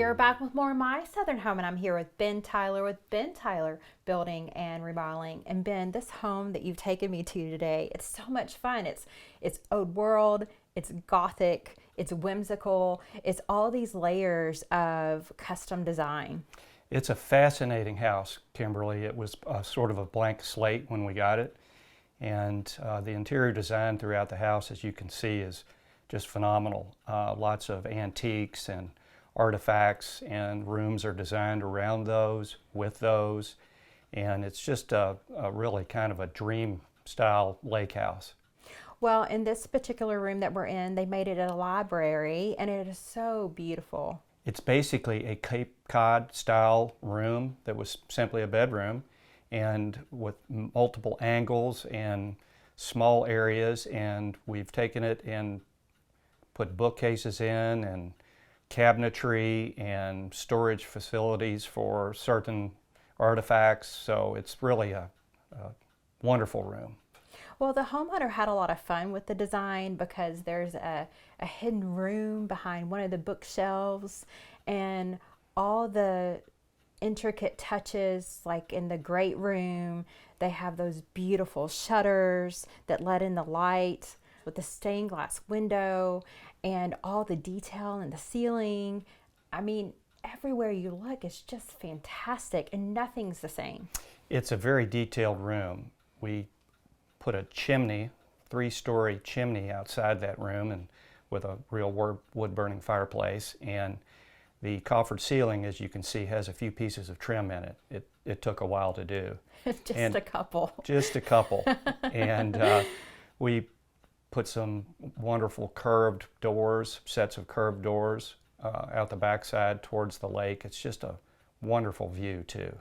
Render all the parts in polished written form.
are back with more of My Southern Home, and I'm here with Ben Tyler with Ben Tyler Building and Remodeling. And Ben, this home that you've taken me to today, it's so much fun. It's old world, it's gothic, it's whimsical, it's all these layers of custom design. It's a fascinating house, Kimberly. It was sort of a blank slate when we got it. And the interior design throughout the house, as you can see, is just phenomenal. Lots of antiques and artifacts, and rooms are designed around those, with those. And it's just a really kind of a dream style lake house. Well, in this particular room that we're in, they made it a library, and it is so beautiful. It's basically a Cape Cod style room that was simply a bedroom, and with multiple angles and small areas, and we've taken it and put bookcases in and cabinetry and storage facilities for certain artifacts. So it's really a wonderful room. Well, the homeowner had a lot of fun with the design because there's a hidden room behind one of the bookshelves, and all the intricate touches, like in the great room, they have those beautiful shutters that let in the light with the stained glass window and all the detail in the ceiling. I mean, everywhere you look, it's just fantastic, and nothing's the same. It's a very detailed room. We put a chimney, 3-story chimney outside that room, and with a real wood-burning fireplace. And the coffered ceiling, as you can see, has a few pieces of trim in it. It took a while to do. Just a couple. Just a couple. And we put some wonderful curved doors, sets of curved doors out the backside towards the lake. It's just a wonderful view too.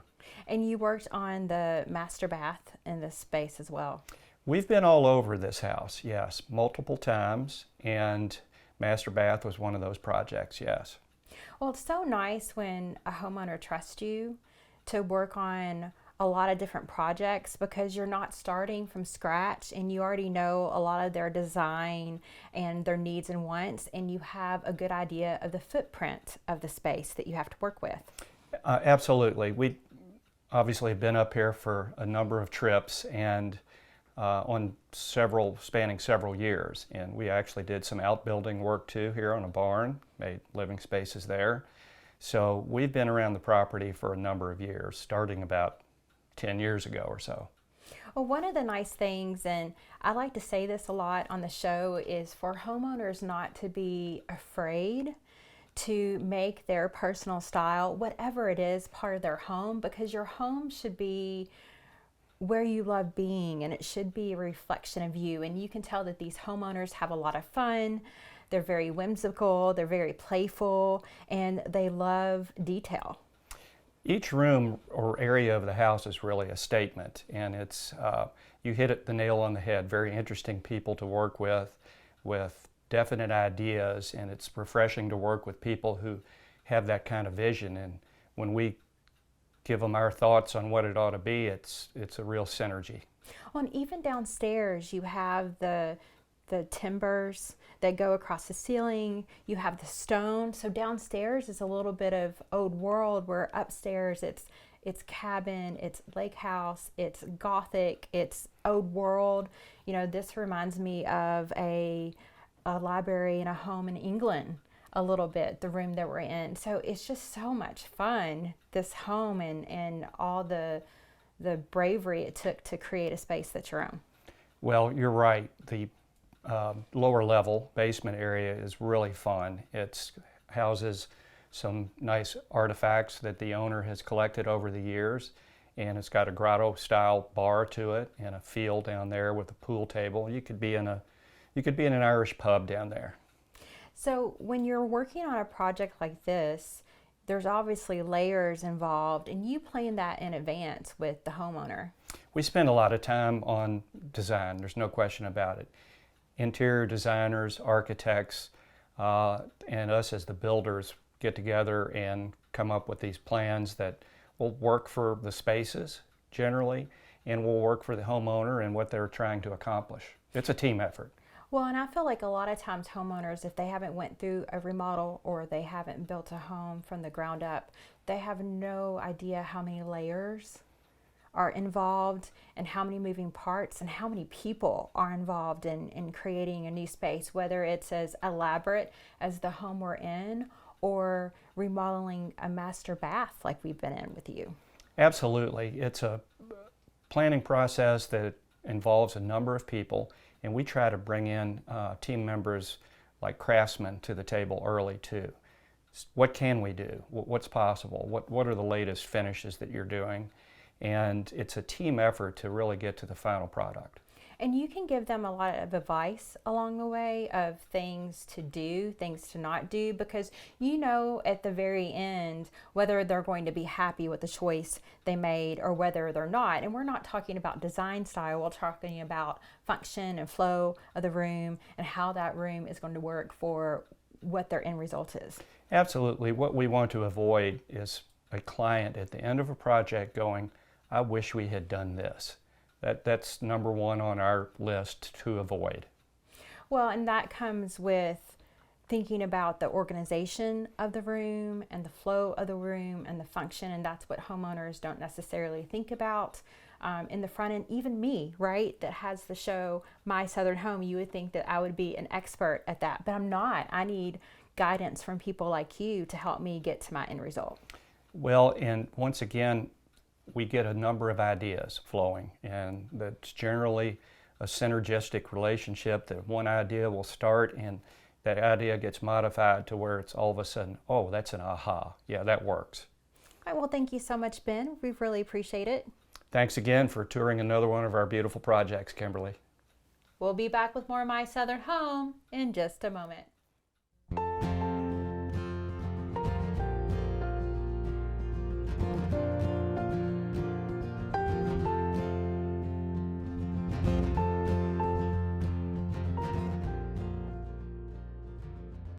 And you worked on the master bath in this space as well. We've been all over this house, yes, multiple times, and master bath was one of those projects, yes. Well, it's so nice when a homeowner trusts you to work on a lot of different projects, because you're not starting from scratch and you already know a lot of their design and their needs and wants, and you have a good idea of the footprint of the space that you have to work with. Absolutely. We obviously have been up here for a number of trips, and spanning several years, and we actually did some outbuilding work too here on a barn, made living spaces there. So we've been around the property for a number of years, starting about 10 years ago or so. Well, one of the nice things, and I like to say this a lot on the show, is for homeowners not to be afraid to make their personal style, whatever it is, part of their home, because your home should be where you love being, and it should be a reflection of you. And you can tell that these homeowners have a lot of fun. They're very whimsical, they're very playful, and they love detail. Each room or area of the house is really a statement, and it's you hit the nail on the head. Very interesting people to work with definite ideas, and it's refreshing to work with people who have that kind of vision. And when we give them our thoughts on what it ought to be, it's a real synergy. Well, and even downstairs, you have the timbers that go across the ceiling. You have the stone. So downstairs is a little bit of old world, where upstairs it's cabin, it's lake house, it's gothic, it's old world. You know, this reminds me of a library in a home in England a little bit, the room that we're in. So it's just so much fun, this home, and all the bravery it took to create a space that's your own. Well, you're right. The lower level basement area is really fun. It houses some nice artifacts that the owner has collected over the years, and it's got a grotto style bar to it and a field down there with a pool table. You could be in an Irish pub down there. So when you're working on a project like this, there's obviously layers involved, and you plan that in advance with the homeowner. We spend a lot of time on design, there's no question about it. Interior designers, architects, and us as the builders get together and come up with these plans that will work for the spaces generally, and will work for the homeowner and what they're trying to accomplish. It's a team effort. Well, and I feel like a lot of times homeowners, if they haven't went through a remodel or they haven't built a home from the ground up, they have no idea how many layers are involved and how many moving parts and how many people are involved in creating a new space, whether it's as elaborate as the home we're in or remodeling a master bath like we've been in with you. Absolutely. It's a planning process that involves a number of people, and we try to bring in team members like craftsmen to the table early too. What can we do? What's possible? What are the latest finishes that you're doing? And it's a team effort to really get to the final product. And you can give them a lot of advice along the way of things to do, things to not do, because you know at the very end whether they're going to be happy with the choice they made or whether they're not. And we're not talking about design style, we're talking about function and flow of the room and how that room is going to work for what their end result is. Absolutely. What we want to avoid is a client at the end of a project going, I wish we had done this. That's number one on our list to avoid. Well, and that comes with thinking about the organization of the room and the flow of the room and the function, and that's what homeowners don't necessarily think about in the front end. Even me, right, that has the show My Southern Home, you would think that I would be an expert at that, but I'm not. I need guidance from people like you to help me get to my end result. Well, and once again, we get a number of ideas flowing, and that's generally a synergistic relationship that one idea will start and that idea gets modified to where it's all of a sudden, oh, that's an aha. Yeah, that works. All right, well, thank you so much, Ben. We really appreciate it. Thanks again for touring another one of our beautiful projects, Kimberly. We'll be back with more of My Southern Home in just a moment.